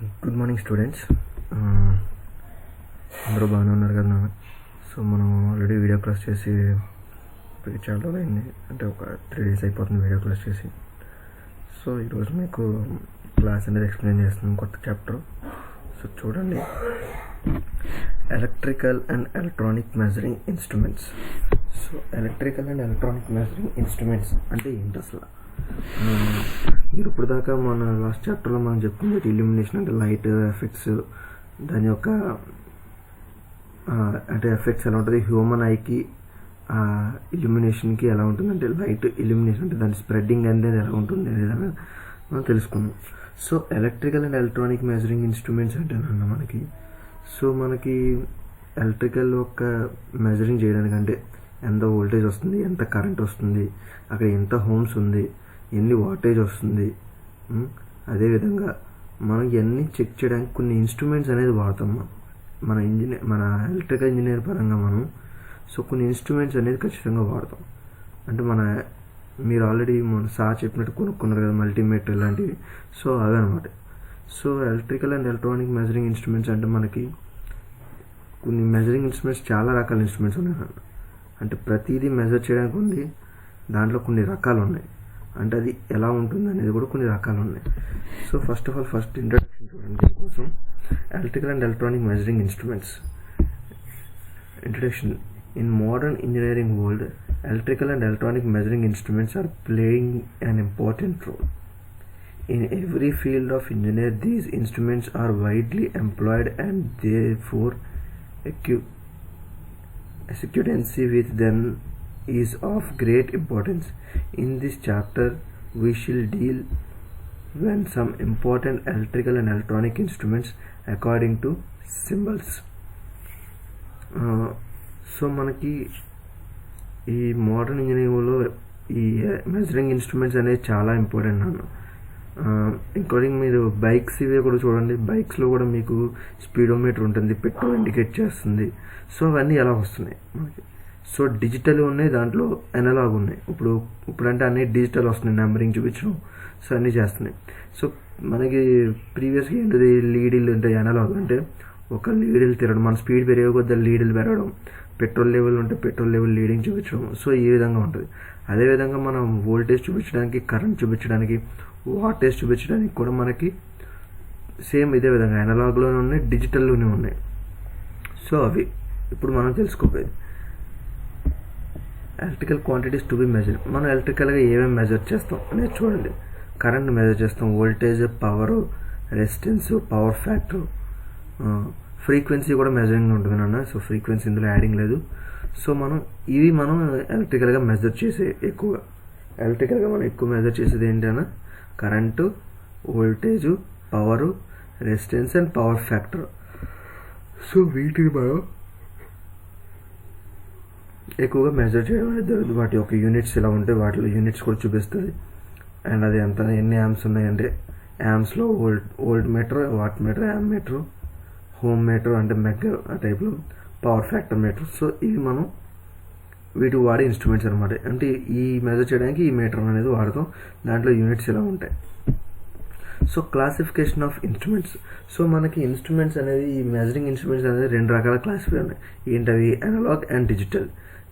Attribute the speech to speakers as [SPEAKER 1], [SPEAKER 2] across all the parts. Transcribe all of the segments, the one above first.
[SPEAKER 1] Good morning students. అందరూ బాగానే ఉన్నారు కదా. సో మనం ఆల్రెడీ వీడియో క్లాస్ చేసి చాలా రోజులు అయింది, అంటే ఒక 3 days అయిపోతుంది వీడియో క్లాస్ చేసి. సో ఈరోజు మీకు క్లాస్ అనేది ఎక్స్ప్లెయిన్ చేస్తున్నాం, కొత్త చాప్టర్. సో చూడండి, electrical and electronic measuring instruments. So electrical and electronic measuring instruments అంటే ఏంటి అసలు? మీరు ఇప్పుడు దాకా మన లాస్ట్ చాప్టర్లో మనం చెప్పుకుంది ఇల్యూమినేషన్ అంటే లైట్ ఎఫెక్ట్స్, దాని యొక్క అంటే ఎఫెక్ట్స్ ఎలా ఉంటుంది, హ్యూమన్ ఐకి ఇల్యూమినేషన్కి ఎలా ఉంటుంది, అంటే లైట్ ఇల్యూమినేషన్ అంటే దాని స్ప్రెడ్డింగ్ అనేది ఎలా ఉంటుంది అనేది మనం తెలుసుకున్నాం. So electrical and electronic measuring instruments అంటే మనకి ఎలక్ట్రికల్ యొక్క మెజరింగ్ చేయడానికి, అంటే ఎంత వోల్టేజ్ వస్తుంది, ఎంత కరెంట్ వస్తుంది, అక్కడ ఎంత హోమ్స్ ఉంది, ఎన్ని వాటేజ్ వస్తుంది, అదేవిధంగా మనం ఇవన్నీ చెక్ చేయడానికి కొన్ని ఇన్స్ట్రుమెంట్స్ అనేది వాడతాం. మన ఎలక్ట్రికల్ ఇంజనీర్ పరంగా మనం కొన్ని ఇన్స్ట్రుమెంట్స్ అనేది ఖచ్చితంగా వాడతాం. అంటే మీరు ఆల్రెడీ మన సార్ చెప్పినట్టు కొనుక్కున్నారు కదా మల్టీమీటర్ ఇలాంటివి. సో అవే అనమాట. So electrical and electronic measuring instruments అంటే మనకి కొన్ని మెజరింగ్ ఇన్స్ట్రుమెంట్స్, చాలా రకాల ఇన్స్ట్రుమెంట్స్ ఉన్నాయి. అంటే ప్రతిదీ మెజర్ చేయడానికి ఉంది, దాంట్లో కొన్ని రకాలు ఉన్నాయి. అంటే అది ఎలా ఉంటుంది అనేది కూడా కొన్ని రకాలు ఉన్నాయి. So first of all introduction చూడండి దీనికోసం. Electrical and electronic measuring instruments introduction. In modern engineering world, electrical and electronic measuring instruments are playing an important role. In every field of engineering, these instruments are widely employed and therefore accuracy with them is of great importance. In this chapter, we shall deal with some important electrical and electronic instruments according to symbols. So మనకి ఈ modern ఇంజనీరింగ్లో ఈ measuring instruments అనేది చాలా important అన్న. Including మీరు bikes ఇవే కూడా చూడండి, బైక్స్లో కూడా మీకు స్పీడోమీటర్ ఉంటుంది, పెట్రోల్ ఇండికేట్ చేస్తుంది. సో అవన్నీ ఎలా వస్తున్నాయి మనకి? సో డిజిటల్ ఉన్నాయి, దాంట్లో ఎనలాగ్ ఉన్నాయి. ఇప్పుడంటే అన్ని డిజిటల్ వస్తున్నాయి, నెంబరింగ్ చూపించడం, సో అన్నీ చేస్తున్నాయి. సో మనకి ప్రీవియస్గా ఏంటిది, లీడిల్ అంటే ఎనలాగ్ అంటే ఒక లీడిల్ తిరగడం, మన స్పీడ్ పెరిగే కొద్ది లీడిల్ పెరగడం, పెట్రోల్ లెవెల్ ఉంటే పెట్రోల్ లెవెల్ లీడింగ్ చూపించడం. సో ఈ విధంగా ఉంటుంది. అదేవిధంగా మనం వోల్టేజ్ చూపించడానికి, కరెంట్ చూపించడానికి, వాటేజ్ చూపించడానికి కూడా మనకి సేమ్ ఇదే విధంగా ఎనలాగ్లోనే ఉన్నాయి, డిజిటల్లోనే ఉన్నాయి. సో అవి ఇప్పుడు మనం తెలుసుకోపోయేది. Electrical quantities to be measure. మనం ఎలక్ట్రికల్గా ఏమేమి మెజర్ చేస్తాం అనేది చూడండి. కరెంట్ మెజర్ చేస్తాం, voltage, power, resistance, power factor, frequency కూడా మెజరింగ్ ఉంటుంది నాన్న. సో ఫ్రీక్వెన్సీ ఇందులో యాడింగ్ లేదు. సో మనం ఎలక్ట్రికల్గా మెజర్ చేసే ఎలక్ట్రికల్గా మనం ఎక్కువ మెజర్ చేసేది ఏంటన్నా, current, voltage, power, resistance and power factor. So వీటిని మనం ఎక్కువగా మెజర్ చేయడం అనేది జరుగుతుంది. వాటి యొక్క యూనిట్స్ ఇలా ఉంటే వాటిలో యూనిట్స్ కూడా చూపిస్తుంది. అండ్ అది ఎన్ని యామ్స్ ఉన్నాయంటే యామ్స్లో voltmeter, wattmeter, ammeter, ohmmeter అంటే మెగ్ ఆ టైప్లో, పవర్ ఫ్యాక్టర్ మీటర్. సో ఇవి మనం వీటికి వాడే ఇన్స్ట్రుమెంట్స్ అనమాట. అంటే ఈ మెజర్ చేయడానికి ఈ మీటర్ అనేది వాడతాం, దాంట్లో యూనిట్స్ ఇలా ఉంటాయి. So classification of instruments. So మనకి ఇన్స్ట్రుమెంట్స్ అనేది, ఈ మెజరింగ్ ఇన్స్ట్రుమెంట్స్ అనేది 2 రకాల క్లాసిఫై ఉన్నాయి. ఏంటవి? Analogue and digital.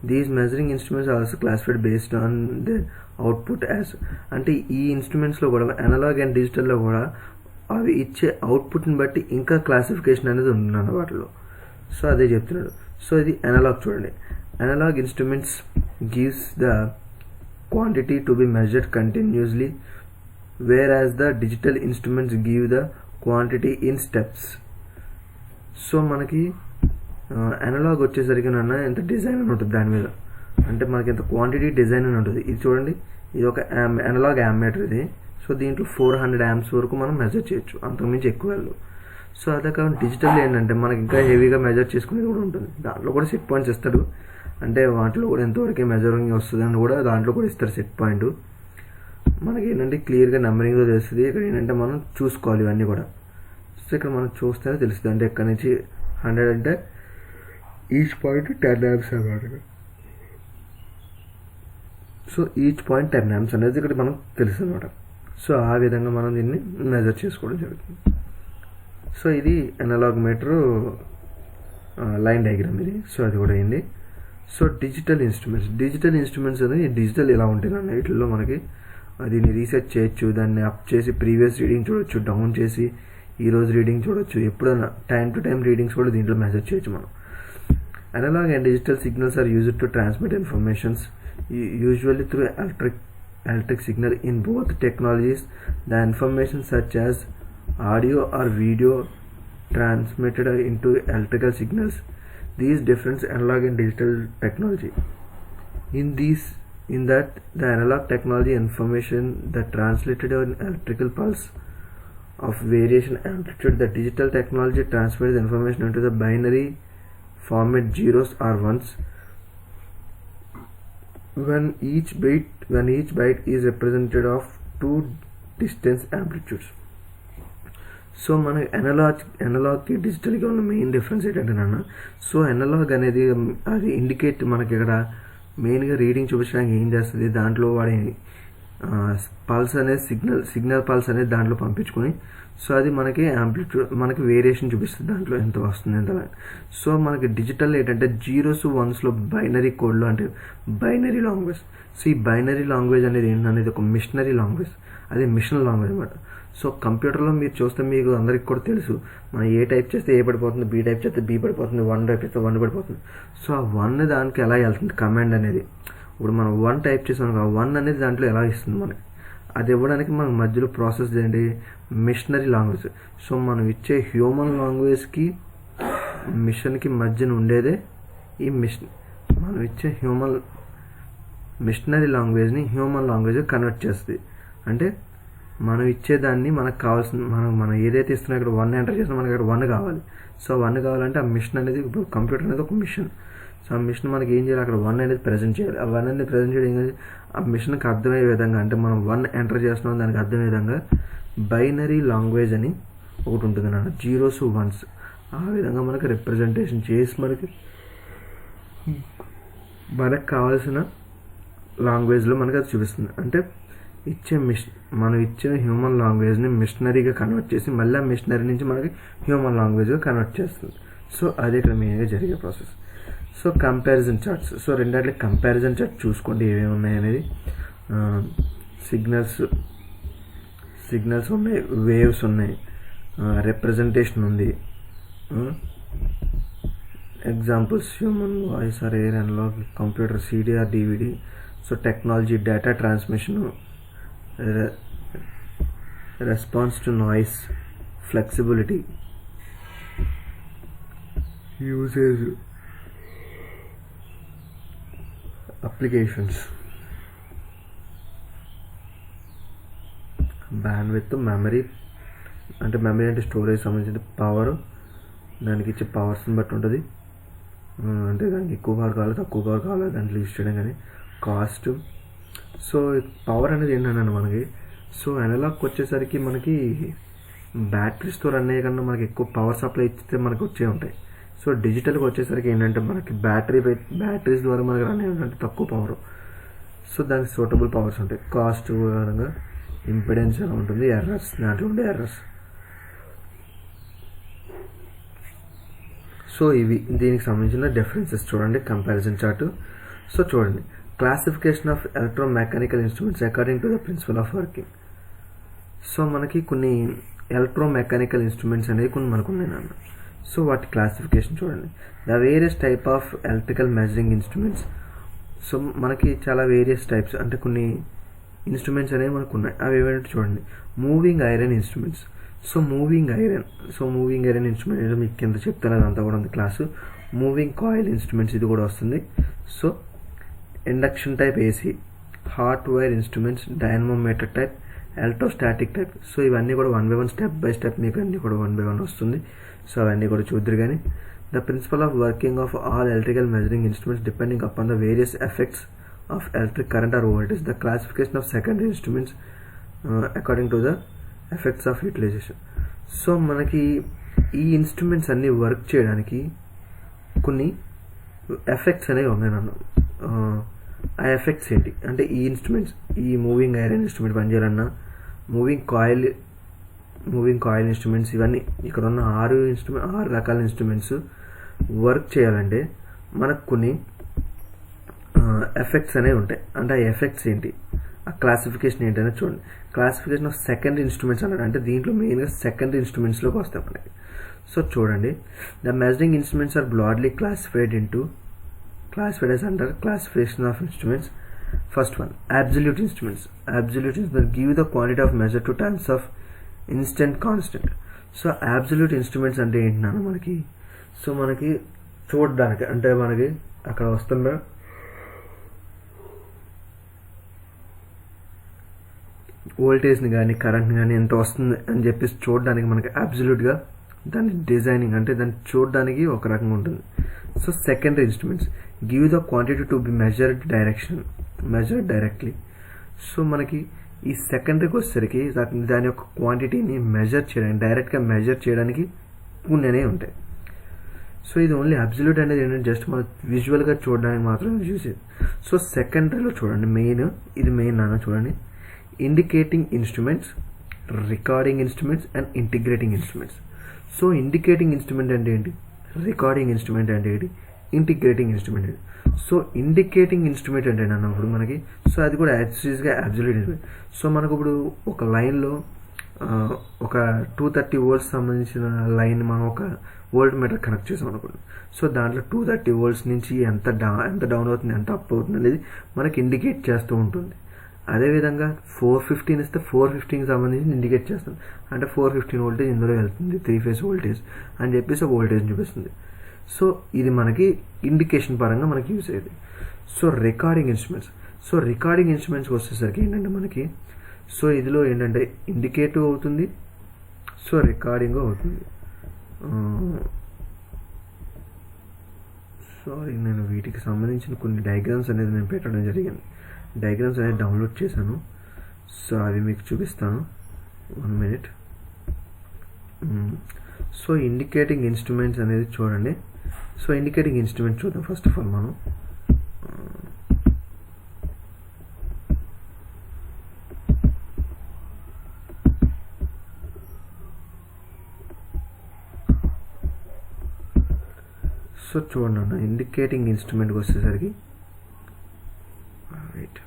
[SPEAKER 1] These measuring instruments also classified based on the output as. అంటే ఈ ఇన్స్ట్రుమెంట్స్లో కూడా అనలాగ్ అండ్ డిజిటల్లో కూడా అవి ఇచ్చే అవుట్పుట్ని బట్టి ఇంకా క్లాసిఫికేషన్ అనేది ఉంటున్నాను వాటిలో. సో అదే చెప్తున్నాడు. సో ఇది అనలాగ్ చూడండి. Analogue instruments gives the quantity to be measured continuously, whereas the digital instruments give the quantity in steps. So మనకి అనలాగ్ వచ్చేసరికి నాన్న ఎంత డిజైన్ అని ఉంటుంది దాని మీద, అంటే మనకి ఎంత క్వాంటిటీ డిజైన్ అని ఉంటుంది. ఇది చూడండి, ఇది ఒక అనలాగ్ యామ్మీటర్ ఇది. సో దీంట్లో 400 amps వరకు మనం మెజర్ చేయొచ్చు, అంతకుమించి ఎక్కువ వెళ్ళదు. సో అదే కాకుండా డిజిటల్ ఏంటంటే మనకి ఇంకా హెవీగా మెజర్ చేసుకునేది కూడా ఉంటుంది. దాంట్లో కూడా సెట్ పాయింట్స్ ఇస్తాడు, అంటే వాటిలో కూడా ఎంతవరకు మెజరింగ్ వస్తుంది అని కూడా దాంట్లో కూడా ఇస్తారు సెట్ పాయింట్. మనకి ఏంటంటే క్లియర్గా నెంబరింగ్లో తెలుస్తుంది. ఇక్కడ ఏంటంటే మనం చూసుకోవాలి ఇవన్నీ కూడా. సో ఇక్కడ మనం చూస్తేనే తెలుస్తుంది, అంటే ఇక్కడ నుంచి 100 అంటే ఈచ్ పాయింట్ 10 amps అన్నమాట. సో ఈచ్ పాయింట్ 10 amps అనేది ఇక్కడ మనకు తెలుస్తుంది అనమాట. సో ఆ విధంగా మనం దీన్ని మెజర్ చేసుకోవడం జరుగుతుంది. సో ఇది అనలాగ్ మీటరు లైన్ డయాగ్రామ్ ఇది. సో అది కూడా అయింది. సో డిజిటల్ ఇన్స్ట్రుమెంట్స్ అనేది డిజిటల్ ఎలా ఉంటుంది అన్న వీటిల్లో మనకి దీన్ని రీసెర్చ్ చేయొచ్చు, దాన్ని అప్ చేసి ప్రీవియస్ రీడింగ్ చూడొచ్చు, డౌన్ చేసి ఈరోజు రీడింగ్ చూడొచ్చు, ఎప్పుడైనా టైం టు టైం రీడింగ్స్ కూడా దీంట్లో మెజర్ చేయొచ్చు మనం. Analogue and digital signals are used to transmit informations usually through electric signal. In both technologies, the information such as audio or video transmitted into electrical signals. These different analog and digital technology. In that the analog technology information that translated an electrical pulse of variation amplitude. The digital technology transmits the information into the binary format zeros or ones. When each byte is represented of two distance amplitudes. So మన అనలాగ్కి డిజిటల్కి ఉన్న main difference ఏంటంటే నాన్న, so analogue అనేది అది indicate మనకి ఇక్కడ మెయిన్గా reading చూపించడానికి ఏం చేస్తుంది, దాంట్లో వాడి పల్స్ అనేది సిగ్నల్ పల్స్ అనేది దాంట్లో పంపించుకొని సో అది మనకి యాంప్లిట్యూడ్ మనకి వేరియేషన్ చూపిస్తుంది దాంట్లో ఎంత వస్తుంది ఎంత. సో మనకి డిజిటల్ ఏంటంటే జీరోస్ వన్స్లో బైనరీ కోడ్లో అంటే బైనరీ లాంగ్వేజ్. సో ఈ బైనరీ లాంగ్వేజ్ అనేది ఏంటనేది ఒక మిషనరీ లాంగ్వేజ్, అది మిషన్ లాంగ్వేజ్ అనమాట. సో కంప్యూటర్లో మీరు చూస్తే మీకు అందరికి కూడా తెలుసు, మనం ఏ టైప్ చేస్తే ఏ పడిపోతుంది, బి టైప్ చేస్తే బి పడిపోతుంది, 1 టైప్ చేస్తే 1 పడిపోతుంది. సో ఆ 1 దానికి ఎలా వెళ్తుంది కమాండ్ అనేది, ఇప్పుడు మనం 1 టైప్ చేసాం, 1 అనేది దాంట్లో ఎలా ఇస్తుంది మనకి, అది ఇవ్వడానికి మనకు మధ్యలో ప్రాసెస్ ఏంటి, మిషనరీ లాంగ్వేజ్. సో మనం ఇచ్చే హ్యూమన్ లాంగ్వేజ్కి మిషన్కి మధ్యన ఉండేదే ఈ మిషన్. మనం ఇచ్చే మిషనరీ లాంగ్వేజ్ని హ్యూమన్ లాంగ్వేజ్ కన్వర్ట్ చేస్తుంది. అంటే మనం ఇచ్చేదాన్ని మనకు కావాల్సిన మనం ఏదైతే ఇస్తున్నా ఇక్కడ 1 ఎంటర్ చేసినా మనకి ఇక్కడ 1 కావాలి. సో 1 కావాలంటే ఆ మిషన్ అనేది, ఇప్పుడు కంప్యూటర్ అనేది ఒక మిషన్. సో ఆ మిషన్ మనకి ఏం చేయాలి, అక్కడ 1 అనేది ప్రజెంట్ చేయాలి. ఆ 1 అనేది ప్రజెంట్ చేయడం ఆ మిషన్కి అర్థమయ్యే విధంగా, అంటే మనం 1 ఎంటర్ చేస్తున్నాం దానికి అర్థమయ్యే విధంగా బైనరీ లాంగ్వేజ్ అని ఒకటి ఉంటుంది నాన్న, జీరోస్ వన్స్. ఆ విధంగా మనకి రిప్రజెంటేషన్ చేసి మనకు కావాల్సిన లాంగ్వేజ్లో మనకి అది చూపిస్తుంది. అంటే మనం ఇచ్చే హ్యూమన్ లాంగ్వేజ్ని మిషనరీగా కన్వర్ట్ చేసి మళ్ళీ ఆ మిషనరీ నుంచి మనకి హ్యూమన్ లాంగ్వేజ్గా కన్వర్ట్ చేస్తుంది. సో అదే ఇక్కడ మెయిన్గా జరిగే process. So comparison charts. So రెండాటికి కంపారిజన్ చార్ట్ చూసుకోండి ఏమేమి ఉన్నాయనేది. సిగ్నల్స్ ఉన్నాయి, వేవ్స్ ఉన్నాయి, రిప్రజెంటేషన్ ఉంది. Examples human voice or air analogue, computer, CDR, DVD. So technology, data transmission, response to noise, flexibility, usage, applications, bandwidth, memory అంటే storage సంబంధించిన power, దానికి ఇచ్చే పవర్స్ని బట్టి ఉంటుంది. అంటే దానికి ఎక్కువ పవర్ కావాలి, తక్కువ పవర్ కావాలి దాంట్లో యూజ్ చేయడం, కానీ కాస్ట్. సో పవర్ అనేది ఏంటంటే మనకి, సో అనలాగ్కి వచ్చేసరికి మనకి బ్యాటరీస్తో రన్ అయ్యే కన్నా మనకి ఎక్కువ పవర్ సప్లై ఇస్తే మనకి వచ్చే ఉంటాయి. సో డిజిటల్కి వచ్చేసరికి ఏంటంటే మనకి బ్యాటరీస్ ద్వారా మనకి రన్ అయ్యేంటే తక్కువ పవర్. సో దానికి సూటబుల్ పవర్స్ ఉంటాయి. కాస్ట్ విధంగా ఇంపిడెన్స్ ఎలా ఉంటుంది, ఎర్రర్స్, దాంట్లో ఉండే ఎర్రర్స్. సో ఇవి దీనికి సంబంధించిన డిఫరెన్సెస్ చూడండి, కంపారిజన్ చార్ట్. సో చూడండి, classification of electromechanical instruments according to the principle of working. So మనకి కొన్ని ఎలక్ట్రోమెకానికల్ ఇన్స్ట్రుమెంట్స్ అనేవి కొన్ని మనకు ఉన్నాయి నాన్న. సో వాటి క్లాసిఫికేషన్ చూడండి. The various type of electrical measuring instruments. So మనకి చాలా వేరియస్ టైప్స్ అంటే కొన్ని ఇన్స్ట్రుమెంట్స్ అనేవి మనకు ఉన్నాయి. అవి ఏమంటే చూడండి, moving iron instruments. So moving iron instrument ఏదో మీకు కింద చెప్తాను, అదంతా కూడా ఉంది క్లాసు. మూవింగ్ కాయిల్ ఇన్స్ట్రుమెంట్స్ ఇది కూడా వస్తుంది. So induction type AC, hot wire instruments, dynamometer type, electrostatic type. So ఇవన్నీ కూడా 1 by 1 స్టెప్ బై స్టెప్ మీకు అన్నీ కూడా 1 by 1 వస్తుంది. సో అవన్నీ కూడా చూద్దరు. కానీ the principle of working of all electrical measuring instruments depending upon the various effects of electric current or voltage. The classification of secondary instruments according to the effects of utilization. So మనకి ఈ instruments అన్నీ work చేయడానికి కొన్ని effects అనేవి ఉన్నాయి నన్ను. ఆ effects ఏంటి అంటే, ఈ ఇన్స్ట్రుమెంట్స్, ఈ మూవింగ్ ఐరన్ ఇన్స్ట్రుమెంట్ పనిచేయాలన్నా, moving coil moving coil instruments, ఇవన్నీ ఇక్కడ ఉన్న 6 రకాల ఇన్స్ట్రుమెంట్స్ వర్క్ చేయాలంటే మనకు కొన్ని ఎఫెక్ట్స్ అనేవి ఉంటాయి. అంటే ఆ ఎఫెక్ట్స్ ఏంటి, ఆ క్లాసిఫికేషన్ ఏంటనేది చూడండి. క్లాసిఫికేషన్ ఆఫ్ సెకండరీ ఇన్స్ట్రుమెంట్స్ అన్నాడు, అంటే దీంట్లో మెయిన్గా సెకండరీ ఇన్స్ట్రుమెంట్స్లోకి వస్తాయి మనకి. సో చూడండి, the measuring instruments are broadly classified as under classification of instruments. First one, absolute instruments. Absolute instruments give the quantity of measure to terms of instant constant. So absolute instruments అంటే ఏంటన్నా మనకి, so మనకి చూడడానికి అంటే మనకి అక్కడ వస్తున్న వోల్టేజ్ని కానీ కరెంట్ని కానీ ఎంత వస్తుంది అని చెప్పేసి చూడడానికి మనకి అబ్సల్యూట్గా దాని డిజైనింగ్ అంటే దాన్ని చూడడానికి ఒక రకంగా ఉంటుంది. So secondary instruments give the quantity to be measured directly. So మనకి ఈ సెకండరీకి వచ్చేసరికి దాని యొక్క క్వాంటిటీని మెజర్ చేయడానికి, డైరెక్ట్గా మెజర్ చేయడానికి కొన్ని అనేవి ఉంటాయి. సో ఇది ఓన్లీ అబ్సల్యూట్ అనేది ఏంటంటే జస్ట్ మనం విజువల్గా చూడడానికి మాత్రమే చూసేది. సో సెకండరీలో చూడండి, ఇది మెయిన్ నాన్న చూడండి, indicating instruments, recording instruments and integrating instruments. So indicating instrument అంటే ఏంటి, రికార్డింగ్ ఇన్స్ట్రుమెంట్ అంటే ఏంటి, ఇంటిగ్రేటింగ్ ఇన్స్ట్రుమెంట్ ఏంటి. సో ఇండికేటింగ్ ఇన్స్ట్రుమెంట్ అంటే అన్నప్పుడు మనకి, సో అది కూడా యాక్చువల్గా అబ్సల్యూట్ ఇన్స్ట్రుమెంట్. సో మనకు ఇప్పుడు ఒక లైన్లో ఒక 230 volts సంబంధించిన లైన్ మనం ఒక వోల్ట్ మీటర్ కనెక్ట్ చేసాం అనుకోండి. సో దాంట్లో 230 volts నుంచి ఎంత డౌన్ అవుతుంది, ఎంత అప్ అవుతుంది అనేది మనకి ఇండికేట్ చేస్తూ ఉంటుంది. అదేవిధంగా 415 ఇస్తే 415కి సంబంధించి ఇండికేట్ చేస్తుంది, అంటే 415 వోల్టేజ్ ఇందులో వెళ్తుంది, 3 phase వోల్టేజ్ అని చెప్పేసి వోల్టేజ్ చూపిస్తుంది. సో ఇది మనకి ఇండికేషన్ పరంగా మనకి యూజ్ అయ్యేది. సో రికార్డింగ్ ఇన్స్ట్రుమెంట్స్కి వచ్చేసరికి ఏంటంటే మనకి, సో ఇదిలో ఏంటంటే ఇండికేటివ్ అవుతుంది, సో రికార్డింగ్ అవుతుంది. సారీ, నేను వీటికి సంబంధించిన కొన్ని డయాగ్రామ్స్ అనేది నేను పెట్టడం జరిగింది. డయాగ్రామ్స్ అనేది డౌన్లోడ్ చేశాను, సో అవి మీకు చూపిస్తాను. 1 minute. సో ఇండికేటింగ్ ఇన్స్ట్రుమెంట్స్ అనేది చూడండి. సో ఇండికేటింగ్ ఇన్స్ట్రుమెంట్ చూద్దాం ఫస్ట్ ఆఫ్ ఆల్ మనం. సో చూడండి అన్న, ఇండికేటింగ్ ఇన్స్ట్రుమెంట్కి వచ్చేసరికి రైట్.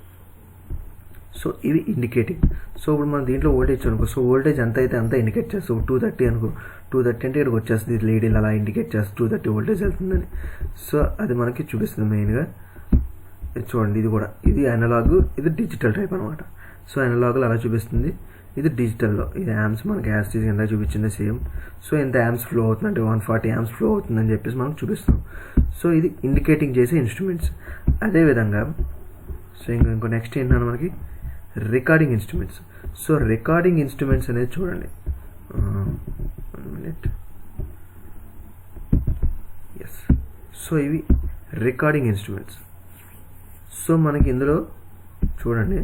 [SPEAKER 1] సో ఇవి ఇండికేటింగ్. సో ఇప్పుడు మనం దీంట్లో వోల్టేజ్ అనుకో, సో వోల్టేజ్ ఎంత అయితే అంత ఇండికేట్ చేస్తాం. 230 అనుకో, 230 అంటే ఇక్కడికి వచ్చేస్తుంది, లీడీలు అలా ఇండికేట్ చేస్తుంది 230 వోల్టేజ్ వెళ్తుందని. సో అది మనకి చూపిస్తుంది మెయిన్గా. చూడండి, ఇది అనలాగ్, ఇది డిజిటల్ టైప్ అనమాట. సో అనలాగ్లో అలా చూపిస్తుంది, ఇది డిజిటల్లో, ఇది యామ్స్ మనకి యాస్టీజ్ ఎంత చూపించింది సేమ్. సో ఎంత యామ్స్ ఫ్లో అవుతుంది అంటే 140 యామ్స్ ఫ్లో అవుతుందని చెప్పేసి మనకు చూపిస్తాం. సో ఇది ఇండికేటింగ్ చేసే ఇన్స్ట్రుమెంట్స్. అదేవిధంగా సో ఇంకో నెక్స్ట్ ఏంటన్నా మనకి recording instruments. So recording instruments అనేది చూడండి, 1 minute. ఎస్. సో ఇవి రికార్డింగ్ ఇన్స్ట్రుమెంట్స్. సో మనకి ఇందులో చూడండి,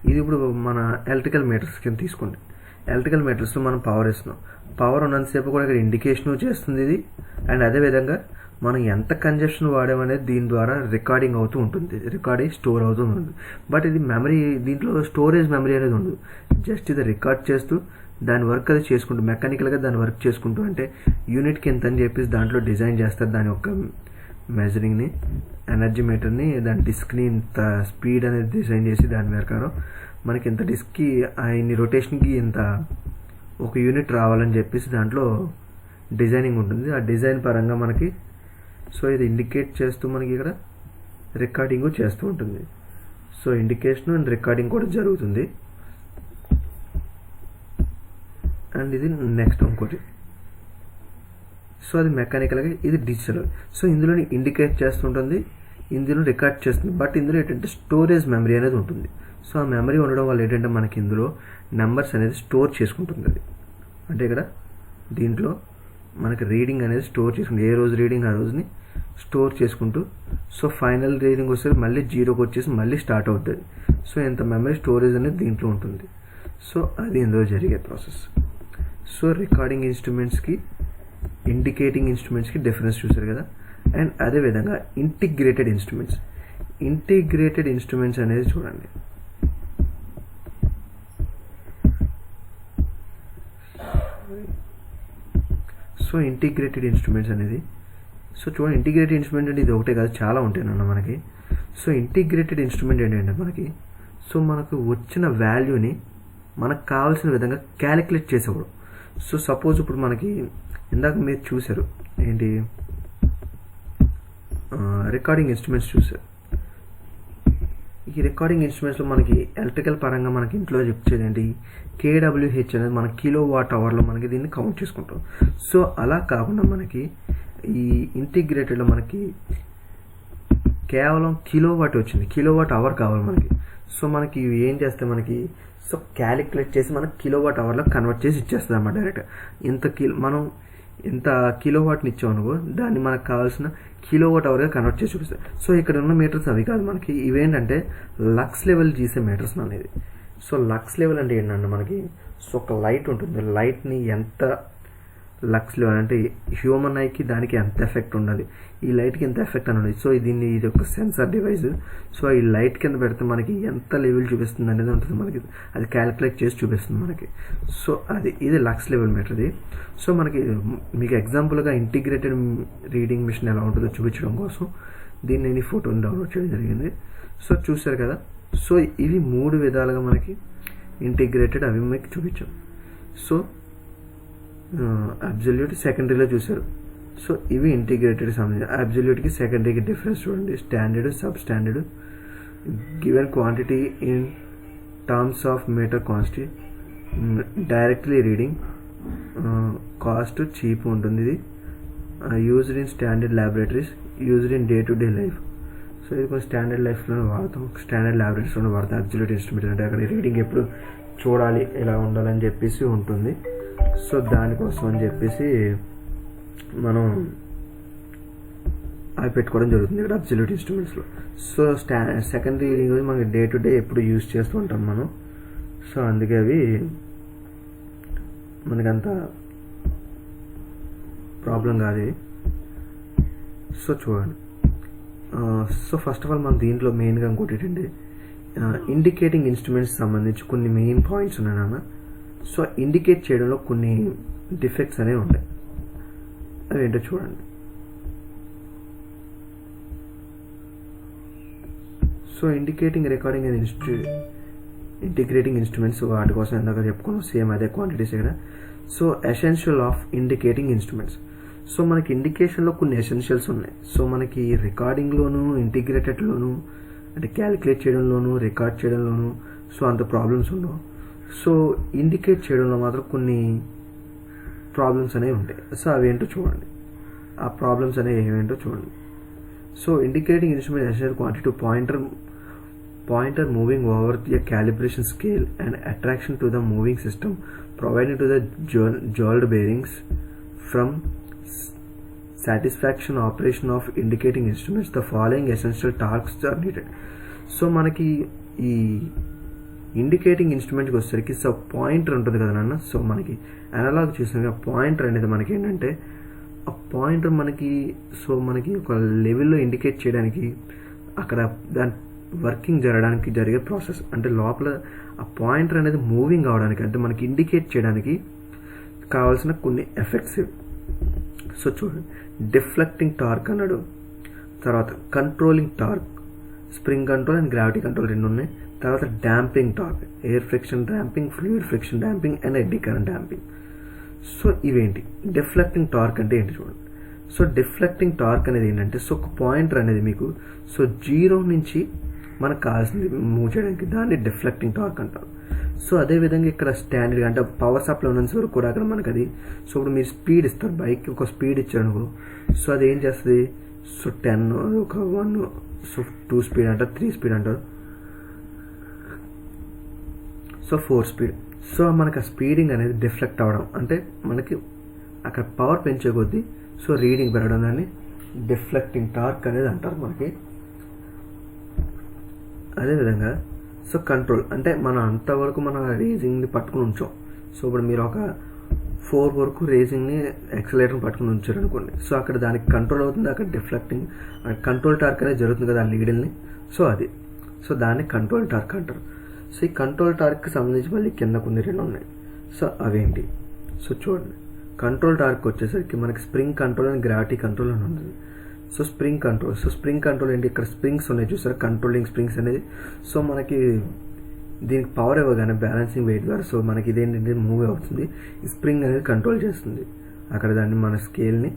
[SPEAKER 1] ఇది ఇప్పుడు మన ఎలక్ట్రికల్ మీటర్స్ కింద తీసుకోండి. ఎలక్ట్రికల్ మీటర్స్లో మనం పవర్ ఇస్తున్నాం, పవర్ ఉన్నంతసేపు కూడా ఇక్కడ ఇండికేషన్ చేస్తుంది ఇది. అండ్ అదేవిధంగా మనం ఎంత కన్జప్షన్ వాడామనేది దీని ద్వారా రికార్డింగ్ అవుతూ ఉంటుంది, రికార్డింగ్ స్టోర్ అవుతూ ఉంటుంది. బట్ ఇది మెమరీ, దీంట్లో స్టోరేజ్ మెమరీ అనేది ఉండదు. జస్ట్ ఇది రికార్డ్ చేస్తూ దాని వర్క్ అది చేసుకుంటూ, మెకానికల్గా దాని వర్క్ చేసుకుంటూ, అంటే యూనిట్కి ఎంత అని చెప్పేసి దాంట్లో డిజైన్ చేస్తారు దాని యొక్క మెజరింగ్ని, ఎనర్జీ మీటర్ని, దాని డిస్క్ని ఇంత స్పీడ్ అనేది డిజైన్ చేసి దాని ప్రకారం మనకి ఇంత డిస్క్కి ఇన్ని రొటేషన్కి ఇంత ఒక యూనిట్ రావాలని చెప్పేసి దాంట్లో డిజైనింగ్ ఉంటుంది. ఆ డిజైన్ పరంగా మనకి సో ఇది ఇండికేట్ చేస్తూ మనకి ఇక్కడ రికార్డింగ్ చేస్తూ ఉంటుంది. సో ఇండికేషన్ అండ్ రికార్డింగ్ కూడా జరుగుతుంది. అండ్ ఇది నెక్స్ట్ ఇంకోటి, సో అది మెకానికల్గా, ఇది డిజిటల్. సో ఇందులో ఇండికేట్ చేస్తుంటుంది, ఇందులో రికార్డ్ చేస్తుంది. బట్ ఇందులో ఏంటంటే స్టోరేజ్ మెమరీ అనేది ఉంటుంది. సో ఆ మెమరీ ఉండడం వల్ల ఏంటంటే మనకి ఇందులో నెంబర్స్ అనేది స్టోర్ చేసుకుంటుంది. అది అంటే ఇక్కడ దీంట్లో మనకి రీడింగ్ అనేది స్టోర్ చేసుకుంటుంది, ఏ రోజు రీడింగ్ ఆ రోజుని స్టోర్ చేసుకుంటూ, సో ఫైనల్ రీడింగ్ వస్తే మళ్ళీ 0కి వచ్చేసి మళ్ళీ స్టార్ట్ అవుతుంది. సో ఇంత మెమరీ స్టోరేజ్ అనేది దీంట్లో ఉంటుంది. సో అది ఇందులో జరిగే ప్రాసెస్. సో రికార్డింగ్ ఇన్స్ట్రుమెంట్స్కి, ఇండికేటింగ్ ఇన్స్ట్రుమెంట్స్కి డిఫరెన్స్ చూసారు కదా. అండ్ అదేవిధంగా ఇంటిగ్రేటెడ్ ఇన్స్ట్రుమెంట్స్ అనేది చూడండి. సో ఇంటిగ్రేటెడ్ ఇన్స్ట్రుమెంట్స్ అనేది, సో చూడండి ఇంటిగ్రేటెడ్ ఇన్స్ట్రుమెంట్ అంటే ఇది ఒకటే కాదు, చాలా ఉంటాయన్న మనకి. సో ఇంటిగ్రేటెడ్ ఇన్స్ట్రుమెంట్ ఏంటంటే మనకి, సో మనకు వచ్చిన వాల్యూని మనకు కావాల్సిన విధంగా క్యాలిక్యులేట్ చేసేవాడు. సో సపోజ్ ఇప్పుడు మనకి ఇందాక మీరు చూసారు ఏంటి, రికార్డింగ్ ఇన్స్ట్రుమెంట్స్ చూసారు. ఈ రికార్డింగ్ ఇన్స్ట్రుమెంట్స్లో మనకి ఎలక్ట్రికల్ పరంగా మనకి ఇంట్లో చెప్పేది ఏంటి, కేడబ్ల్యూహెచ్ అనేది మన కిలో వాట్ అవర్లో మనకి దీన్ని కౌంట్ చేసుకుంటాం. సో అలా కాకుండా మనకి ఈ ఇంటిగ్రేటెడ్లో మనకి కేవలం కిలో వాట్ వచ్చింది, కిలో వాట్ అవర్ కావాలి మనకి. సో మనకి ఇవి ఏం చేస్తే మనకి, సో క్యాలిక్యులేట్ చేసి మనకి కిలో వాట్ అవర్లో కన్వర్ట్ చేసి ఇచ్చేస్తుంది అన్నమాట డైరెక్ట్. మనం ఎంత కిలో వాట్ని ఇచ్చామనుకో దాన్ని మనకు కావాల్సిన కిలో వాట్ అవర్గా కన్వర్ట్ చేసి చూపిస్తాయి. సో ఇక్కడ ఉన్న మీటర్స్ అవి కాదు మనకి, ఇవేంటంటే లక్స్ లెవెల్ గీసే మీటర్స్ అనేది. సో లక్స్ లెవెల్ అంటే ఏంటంటే మనకి, సో ఒక లైట్ ఉంటుంది, లైట్ని ఎంత లక్స్ లెవెల్ అంటే హ్యూమన్ ఐకి దానికి ఎంత ఎఫెక్ట్ ఉండాలి, ఈ లైట్కి ఎంత ఎఫెక్ట్ అని ఉండదు. సో ఇది ఒక సెన్సార్ డివైస్. సో ఈ లైట్ కింద పెడితే మనకి ఎంత లెవెల్ చూపిస్తుంది అనేది ఉంటుంది మనకి, అది క్యాలిక్యులేట్ చేసి చూపిస్తుంది మనకి. సో ఇది లక్స్ లెవెల్ మీటర్ది. సో మనకి మీకు ఎగ్జాంపుల్గా ఇంటిగ్రేటెడ్ రీడింగ్ మిషన్ ఎలా ఉంటుందో చూపించడం కోసం దీన్ని నేను ఈ ఫోటోని డౌన్లోడ్ చేయడం జరిగింది. సో చూసారు కదా, సో ఇవి 3 విధాలుగా మనకి ఇంటిగ్రేటెడ్ అవి మీకు చూపించాం. సో అబ్జల్యూట్ సెకండరీలో చూసారు. సో ఇవి ఇంటిగ్రేటెడ్ సంబంధించి అబ్జల్యూట్కి సెకండరీకి డిఫరెన్స్ చూడండి. Standard, sub standard, given quantity in terms of meter quantity, directly reading, cost cheap ఉంటుంది. ఇది used in standard laboratories, used in day to day life. So ఇది కొంచెం స్టాండర్డ్ లైఫ్లోనే వాడతాం, స్టాండర్డ్ ల్యాబొరేటరీస్లోనే వాడతాం అబ్జల్యూట్ ఇన్స్ట్రుమెంట్ అంటే అక్కడ రీడింగ్ ఎప్పుడు చూడాలి ఎలా ఉండాలని చెప్పేసి ఉంటుంది. సో దానికోసం అని చెప్పేసి మనం అవి పెట్టుకోవడం జరుగుతుంది ఇక్కడ అబ్సల్యూట్ ఇన్స్ట్రుమెంట్స్లో. సో సెకండరీ రీడింగ్ మనకి డే టు డే ఎప్పుడు యూజ్ చేస్తూ ఉంటాం మనం. సో అందుకే అవి మనకంత ప్రాబ్లం కాదు. సో చూడండి, సో ఫస్ట్ ఆఫ్ ఆల్ మనం దీంట్లో మెయిన్గా ఇంకోటి ఏంటంటే ఇండికేటింగ్ ఇన్స్ట్రుమెంట్స్ సంబంధించి కొన్ని మెయిన్ పాయింట్స్ ఉన్నాయి నాన్న. సో ఇండికేట్ చేయడంలో కొన్ని డిఫెక్ట్స్ అనేవి ఉంటాయి, అవి ఏంటో చూడండి. So indicating recording and integrating instruments వాటి కోసం ఎందాక చెప్పుకున్నాం, సేమ్ అదే క్వాంటిటీస్ ఇక్కడ. So essential of indicating instruments. So మనకి ఇండికేషన్లో కొన్ని ఎసెన్షియల్స్ ఉన్నాయి. సో మనకి రికార్డింగ్లోను ఇంటిగ్రేటెడ్లోను అంటే క్యాలిక్యులేట్ చేయడంలోను రికార్డ్ చేయడంలోను సో అంత ప్రాబ్లమ్స్ ఉండవు. సో ఇండికేట్ చేయడంలో మాత్రం కొన్ని ప్రాబ్లమ్స్ అనేవి ఉంటాయి. సో అవేంటో చూడండి, ఆ ప్రాబ్లమ్స్ అనేవి ఏమేంటో చూడండి. So indicating instrument essential quantity pointer moving over the calibration scale and attraction to the moving system providing to the jeweled bearings. From satisfaction operation of indicating instruments the following essential tasks are needed. So మనకి ఈ indicating ఇన్స్ట్రుమెంట్కి వచ్చేసరికి so pointer ఉంటుంది కదా నాన్న. So మనకి analogue చూసిన pointer అనేది మనకి ఏంటంటే ఆ పాయింటర్ మనకి సో మనకి ఒక లెవెల్లో ఇండికేట్ చేయడానికి అక్కడ దాని వర్కింగ్ జరగడానికి జరిగే ప్రాసెస్ అంటే లోపల ఆ పాయింటర్ అనేది మూవింగ్ అవడానికి అంటే మనకి ఇండికేట్ చేయడానికి కావాల్సిన కొన్ని ఎఫెక్ట్స్. సో చూడండి, డిఫ్లెక్టింగ్ టార్క్ అన్నాడు, తర్వాత controlling torque, spring control and gravity control రెండు ఉన్నాయి. తర్వాత damping torque, air friction damping, fluid friction damping and eddy current damping. So ఇవేంటి డిఫ్లెక్టింగ్ టార్క్ అంటే ఏంటి చూడండి. సో డిఫ్లెక్టింగ్ టార్క్ అనేది ఏంటంటే సో ఒక పాయింటర్ అనేది మీకు సో 0 నుంచి మనకు కావాల్సింది మూవ్ చేయడానికి దాన్ని డిఫ్లెక్టింగ్ టార్క్ అంటారు. సో అదేవిధంగా ఇక్కడ స్టాండర్డ్ అంటే పవర్ సప్లై ఉన్నంత వరకు కూడా అక్కడ మనకు అది సో ఇప్పుడు మీరు స్పీడ్ ఇస్తారు, బైక్ ఒక స్పీడ్ ఇచ్చారు సో అది ఏం చేస్తుంది సో 10 ఒక 1 సో 2 స్పీడ్ అంటారు, 3 స్పీడ్ అంటారు, సో 4 స్పీడ్. సో మనకు ఆ స్పీడింగ్ అనేది డిఫ్లెక్ట్ అవ్వడం అంటే మనకి అక్కడ పవర్ పెంచే కొద్దీ సో రీడింగ్ పెరగడం దాన్ని డిఫ్లెక్టింగ్ టార్క్ అనేది అంటారు మనకి. అదేవిధంగా సో కంట్రోల్ అంటే మనం అంతవరకు మన రేసింగ్ని పట్టుకుని ఉంచాం. సో ఇప్పుడు మీరు ఒక 4 వరకు రేసింగ్ని యాక్సిలరేటర్ని పట్టుకుని ఉంచారు అనుకోండి. సో అక్కడ దానికి కంట్రోల్ అవుతుంది, అక్కడ డిఫ్లెక్టింగ్ కంట్రోల్ టార్క్ అనేది జరుగుతుంది కదా ఆ లీడిల్ని. సో అది సో దాన్ని కంట్రోల్ టార్క్ అంటారు. సో ఈ కంట్రోల్ టార్క్కి సంబంధించి మళ్ళీ కింద కొన్ని 2 ఉన్నాయి. సో అవేంటి సో చూడండి, కంట్రోల్ టార్క్ వచ్చేసరికి మనకి spring control and gravity control అని ఉంటుంది. సో స్ప్రింగ్ కంట్రోల్ ఏంటి, ఇక్కడ స్ప్రింగ్స్ ఉన్నాయి చూసారు, కంట్రోలింగ్ స్ప్రింగ్స్ అనేది. సో మనకి దీనికి పవర్ ఇవ్వగానే బ్యాలెన్సింగ్ వెయిట్ ద్వారా సో మనకి ఇదేంటంటే మూవ్ అవుతుంది. ఈ స్ప్రింగ్ అనేది కంట్రోల్ చేస్తుంది అక్కడ దాన్ని, మన స్కేల్ని,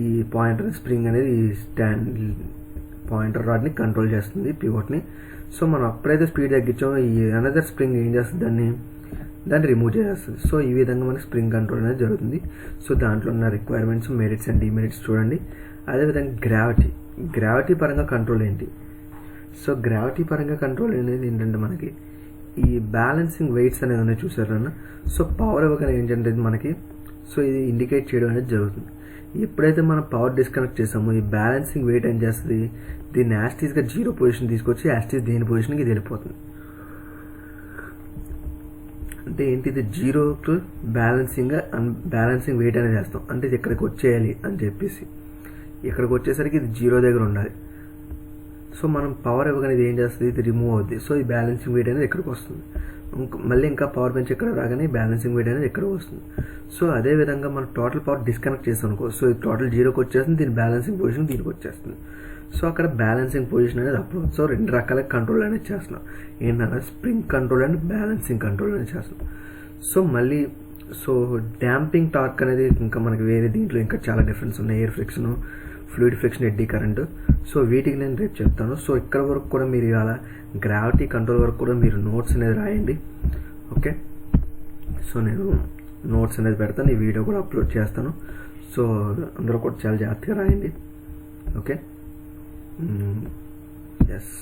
[SPEAKER 1] ఈ పాయింటర్ స్ప్రింగ్ అనేది ఈ స్టాండ్ పాయింటర్ రాడ్ని కంట్రోల్ చేస్తుంది, పివోట్ని. సో మనం ఎప్పుడైతే స్పీడ్ తగ్గించామో ఈ అనదర్ స్ప్రింగ్ ఏం చేస్తుంది, దాన్ని రిమూవ్ చేస్తుంది. సో ఈ విధంగా మనకి స్ప్రింగ్ కంట్రోల్ అనేది జరుగుతుంది. సో దాంట్లో ఉన్న రిక్వైర్మెంట్స్, మెరిట్స్ అండ్ డిమెరిట్స్ చూడండి. అదేవిధంగా గ్రావిటీ పరంగా కంట్రోల్ ఏంటి. సో గ్రావిటీ పరంగా కంట్రోల్ అనేది ఏంటంటే మనకి ఈ బ్యాలెన్సింగ్ వెయిట్స్ అనేది ఉన్నాయి చూసారన్న. సో పవర్ ఇవ్వగానే ఏంటంటే మనకి సో ఇది ఇండికేట్ చేయడం అనేది జరుగుతుంది. ఎప్పుడైతే మనం పవర్ డిస్కనెక్ట్ చేసామో ఈ బ్యాలెన్సింగ్ వెయిట్ ఏం చేస్తుంది, దీన్ని యాస్టీస్గా 0 పొజిషన్ తీసుకొచ్చి యాస్టీస్ దేని పొజిషన్కి ఇది వెళ్ళిపోతుంది. అంటే ఏంటి, ఇది 0కు బ్యాలెన్సింగ్ వెయిట్ అనేది చేస్తాం. అంటే ఇది ఇక్కడికి వచ్చేయాలి అని చెప్పేసి, ఇక్కడికి వచ్చేసరికి ఇది 0 దగ్గర ఉండాలి. సో మనం పవర్ ఇవ్వగానే ఇది ఏం చేస్తుంది, ఇది రిమూవ్ అవుతుంది. సో ఈ బ్యాలెన్సింగ్ వెయిట్ అనేది ఇక్కడికి వస్తుంది. మళ్ళీ ఇంకా పవర్ పెంచి ఇక్కడ రాగానే బ్యాలెన్సింగ్ వెయిట్ అనేది ఇక్కడ వస్తుంది. సో అదేవిధంగా మనం టోటల్ పవర్ డిస్కనెక్ట్ చేస్తాం అనుకో, సో ఇది టోటల్ 0కి వచ్చేస్తుంది, దీని బ్యాలెన్సింగ్ పొజిషన్ దీనికి వచ్చేస్తుంది. సో అక్కడ బ్యాలెన్సింగ్ పొజిషన్ అనేది అప్పుడు. సో 2 రకాల కంట్రోల్ అనేది చేస్తున్నాం. ఏంటంటే spring control and balancing control అనేది చేస్తున్నాం. సో మళ్ళీ డ్యాంపింగ్ టార్క్ అనేది ఇంకా మనకి వేరే దీంట్లో ఇంకా చాలా డిఫరెన్స్ ఉన్నాయి. Air friction, fluid friction, eddy current. So వీటికి నేను రేపు చెప్తాను. సో ఇక్కడ వరకు కూడా మీరు ఇవాళ గ్రావిటీ కంట్రోల్ వరకు కూడా మీరు నోట్స్ అనేది రాయండి. ఓకే, సో నేను నోట్స్ అనేది పెడతాను, ఈ వీడియో కూడా అప్లోడ్ చేస్తాను. సో అందరూ కూడా చాలా జాగ్రత్తగా రాయండి. Okay, yes.